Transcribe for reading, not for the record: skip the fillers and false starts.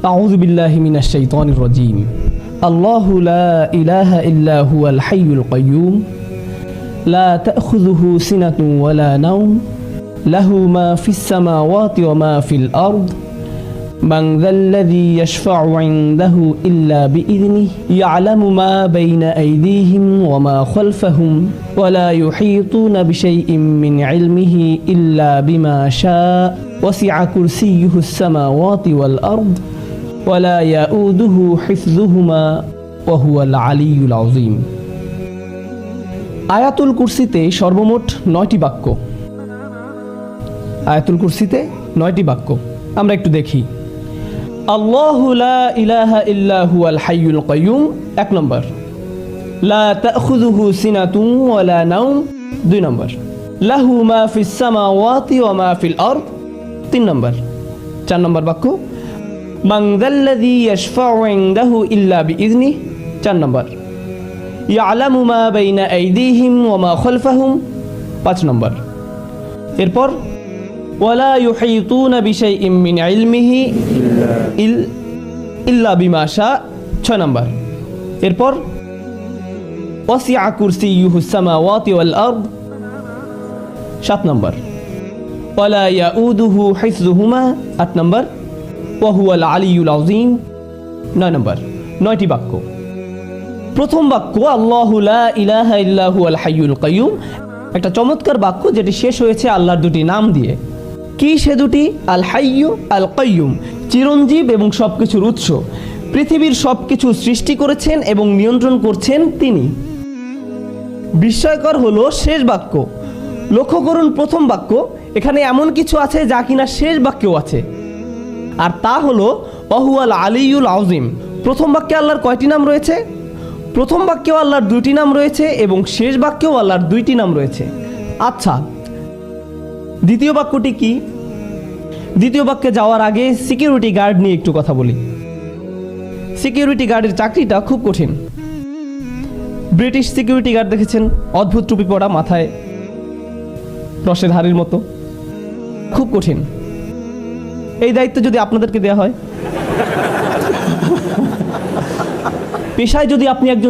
أعوذ بالله من الشيطان الرجيم. الله لا إله إلا هو الحي القيوم لا تأخذه سنة ولا نوم له ما في السماوات وما في الأرض من ذا الذي يشفع عنده إلا بإذنه يعلم ما بين أيديهم وما خلفهم ولا يحيطون بشيء من علمه إلا بما شاء وسع كرسيه السماوات والأرض ولا يؤوده حفظهما وهو العلي العظيم. আয়াতুল কুরসিতে সর্বমোট 9টি বাক্য। আয়াতুল কুরসিতে 9টি বাক্য। আমরা একটু দেখি। আল্লাহু লা ইলাহা ইল্লা হুয়াল হাইয়ুল কাইয়ুম 1 নম্বর। লা তাখুযুহু সিনাতুন ওয়ালা নাওম 2 নম্বর। লাহু মা ফিস সামাওয়াতি ওয়া মা ফিল আরদ 3 নম্বর। 4 নম্বর বাক্য। মান যাল্লাযী ইয়াশফাউ ইনদাহু ইল্লা বিইযনিহি 4 নম্বর। ইয়ালামু মা বাইনা আইদিহিম ওয়া মা খালফাহুম 5 নম্বর। এরপর ওয়ালা ইউহিতুনা বিশাইইম মিন ইলমিহি ইল্লা বিমা শা 6 নম্বর। এরপর ওয়াসিআ কুরসিয়ুহুস সামাওয়াতি ওয়াল আরদ 7 নম্বর। ওয়ালা ইয়াউদুহু হিফযুহুমা 8 নম্বর। ওয়া হুয়াল আলিয়্যুল আযীম 9 নম্বর। 9টি বাক্য। প্রথম বাক্য আল্লাহু লা ইলাহা ইল্লা হুয়াল হাইয়ুল কাইয়ুম, একটা চমৎকার বাক্য যেটি শেষ হয়েছে আল্লাহর দুটি নাম দিয়ে। কি সে দুটি? আল হাইয়্যু আল কাইয়ুম, চিরঞ্জীব এবং সবকিছুর উৎস। পৃথিবীর সবকিছু সৃষ্টি করেছেন এবং নিয়ন্ত্রণ করছেন তিনি। বিস্ময়কর হলো শেষ বাক্য। লক্ষ্য করুন প্রথম বাক্য, এখানে এমন কিছু আছে যা কিনা শেষ বাক্যেও আছে, আর তা হলো ওয়াহুয়াল আলিয়্যুল আযীম। প্রথম বাক্যে আল্লাহর কয়টি নাম রয়েছে? প্রথম বাক্যেও আল্লাহর 2টি নাম রয়েছে এবং শেষ বাক্যেও আল্লাহর 2টি নাম রয়েছে। আচ্ছা, দ্বিতীয় বাক্যটি কি? দ্বিতীয় বাক্যে যাওয়ার আগে সিকিউরিটি গার্ড নিয়ে একটু কথা বলি। সিকিউরিটি গার্ডের চাকরিটা খুব কঠিন। ব্রিটিশ সিকিউরিটি গার্ড দেখেছেন, অদ্ভুত টুপি পরা, মাথায় রসের হাড়ির মতো, খুব কঠিন। এই দায়িত্ব যদি আপনাদেরকে দেওয়া হয়, পেশায় যদি আপনি একজন